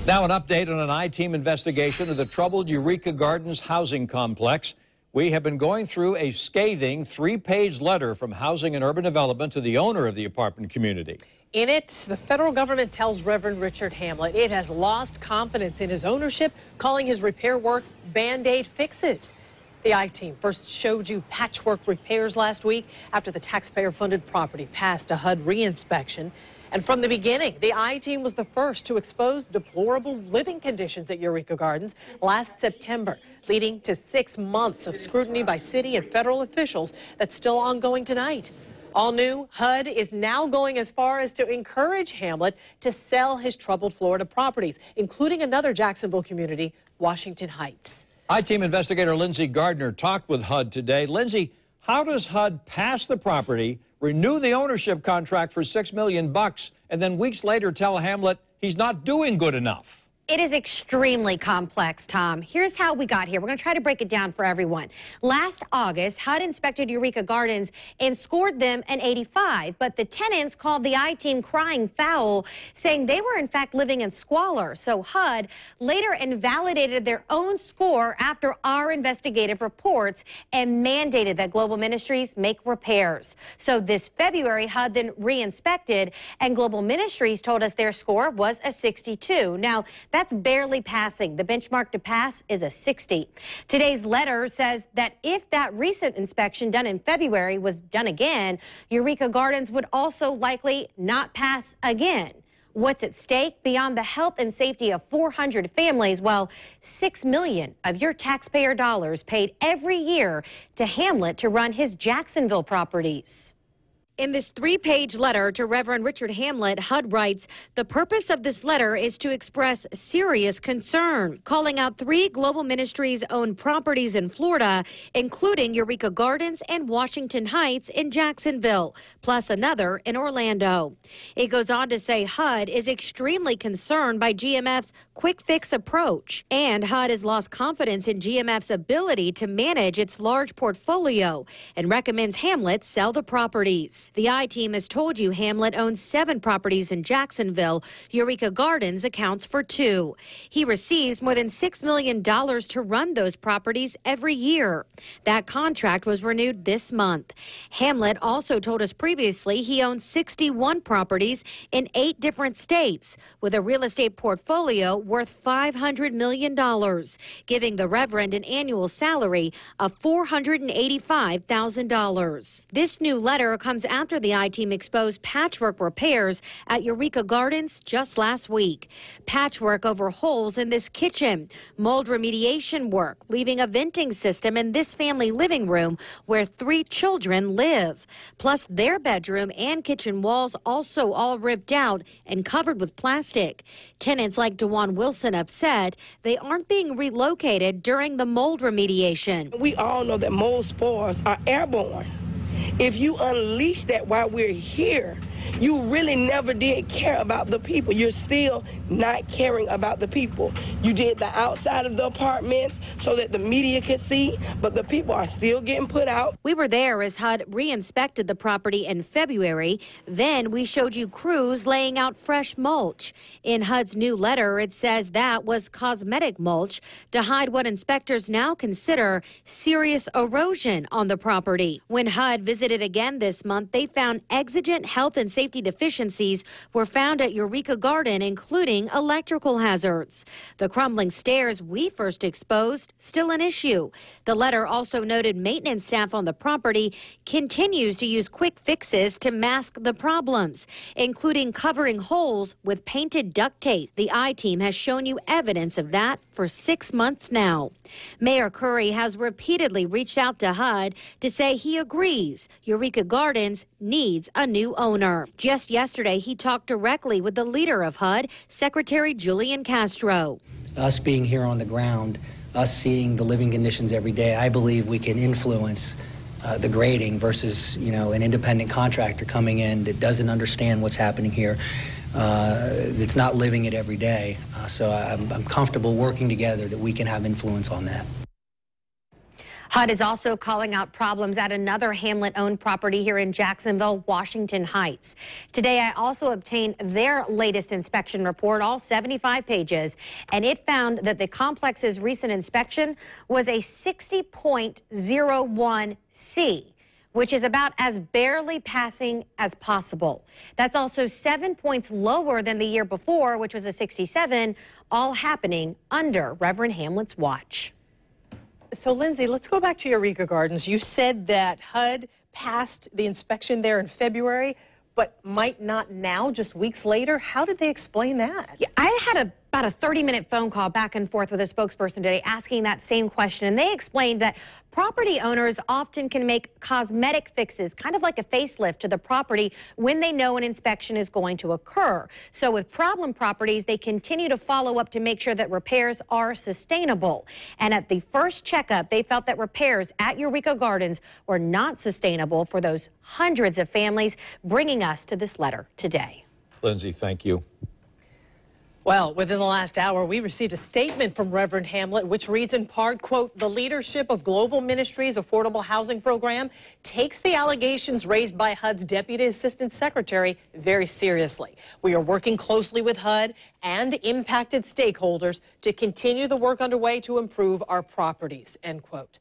Now an update on an I-team investigation of the troubled Eureka Gardens housing complex. We have been going through a scathing 3-page letter from Housing and Urban Development to the owner of the apartment community. In it, the federal government tells Reverend Richard Hamlet it has lost confidence in his ownership, calling his repair work Band-Aid fixes. The I-team first showed you patchwork repairs last week after the taxpayer-funded property passed a HUD reinspection. And from the beginning, the I-team was the first to expose deplorable living conditions at Eureka Gardens last September, leading to 6 months of scrutiny by city and federal officials that's still ongoing tonight. All new, HUD is now going as far as to encourage Hamlet to sell his troubled Florida properties, including another Jacksonville community, Washington Heights. I-team investigator Lindsay Gardner talked with HUD today. Lindsay, how does HUD pass the property, renew the ownership contract for $6 million, and then weeks later tell Hamlet he's not doing good enough? It is extremely complex, Tom. Here's how we got here. We're going to try to break it down for everyone. Last August, HUD inspected Eureka Gardens and scored them an 85, but the tenants called the I-team crying foul, saying they were in fact living in squalor. So HUD later invalidated their own score after our investigative reports and mandated that Global Ministries make repairs. So this February, HUD then re-inspected, and Global Ministries told us their score was a 62. Now, that's barely passing. The benchmark to pass is a 60. Today's letter says that if that recent inspection done in February was done again, Eureka Gardens would also likely not pass again. What's at stake beyond the health and safety of 400 families? Well, $6 million of your taxpayer dollars paid every year to Hamlet to run his Jacksonville properties. In this 3-page letter to Reverend Richard Hamlet, HUD writes, the purpose of this letter is to express serious concern, calling out 3 Global Ministries-owned properties in Florida, including Eureka Gardens and Washington Heights in Jacksonville, plus another in Orlando. It goes on to say HUD is extremely concerned by GMF's quick-fix approach, and HUD has lost confidence in GMF's ability to manage its large portfolio and recommends Hamlet sell the properties. The I-team has told you Hamlet owns 7 properties in Jacksonville. Eureka Gardens accounts for 2. He receives more than $6 million to run those properties every year. That contract was renewed this month. Hamlet also told us previously he owns 61 properties in 8 different states with a real estate portfolio worth $500 million, giving the Reverend an annual salary of $485,000. This new letter comes after the I-team exposed patchwork repairs at Eureka Gardens just last week. Patchwork over holes in this kitchen, mold remediation work, leaving a venting system in this family living room where 3 children live. Plus their bedroom and kitchen walls also all ripped out and covered with plastic. Tenants like DeJuan Wilson upset they aren't being relocated during the mold remediation. We all know that mold spores are airborne. If you unleash that while we're here, you really never did care about the people. You're still not caring about the people. You did the outside of the apartments so that the media could see, but the people are still getting put out. We were there as HUD re-inspected the property in February. Then we showed you crews laying out fresh mulch. In HUD's new letter, it says that was cosmetic mulch to hide what inspectors now consider serious erosion on the property. When HUD visited again this month, they found exigent health and safety deficiencies were found at Eureka Garden, including electrical hazards. The crumbling stairs we first exposed, still an issue. The letter also noted maintenance staff on the property continues to use quick fixes to mask the problems, including covering holes with painted duct tape. The I-team has shown you evidence of that for 6 months now. Mayor Curry has repeatedly reached out to HUD to say he agrees Eureka Gardens needs a new owner. Just yesterday, he talked directly with the leader of HUD, Secretary Julian Castro. Us being here on the ground, us seeing the living conditions every day, I believe we can influence the grading versus, an independent contractor coming in that doesn't understand what's happening here, that's not living it every day. So I'm comfortable working together that we can have influence on that. HUD is also calling out problems at another Hamlet-owned property here in Jacksonville, Washington Heights. Today, I also obtained their latest inspection report, all 75 pages, and it found that the complex's recent inspection was a 60.01 C, which is about as barely passing as possible. That's also 7 points lower than the year before, which was a 67, all happening under Reverend Hamlet's watch. So, Lindsay, let's go back to Eureka Gardens. You said that HUD passed the inspection there in February, but might not now, just weeks later. How did they explain that? Yeah, I had about a 30-minute phone call back and forth with a spokesperson today asking that same question, and they explained that property owners often can make cosmetic fixes, kind of like a facelift to the property when they know an inspection is going to occur. So with problem properties, they continue to follow up to make sure that repairs are sustainable. And at the first checkup, they felt that repairs at Eureka Gardens were not sustainable for those hundreds of families, bringing us to this letter today. Lindsay, thank you. Well, within the last hour, we received a statement from Reverend Hamlet, which reads in part, quote, "The leadership of Global Ministries' Affordable Housing Program takes the allegations raised by HUD's Deputy Assistant Secretary very seriously. We are working closely with HUD and impacted stakeholders to continue the work underway to improve our properties," end quote.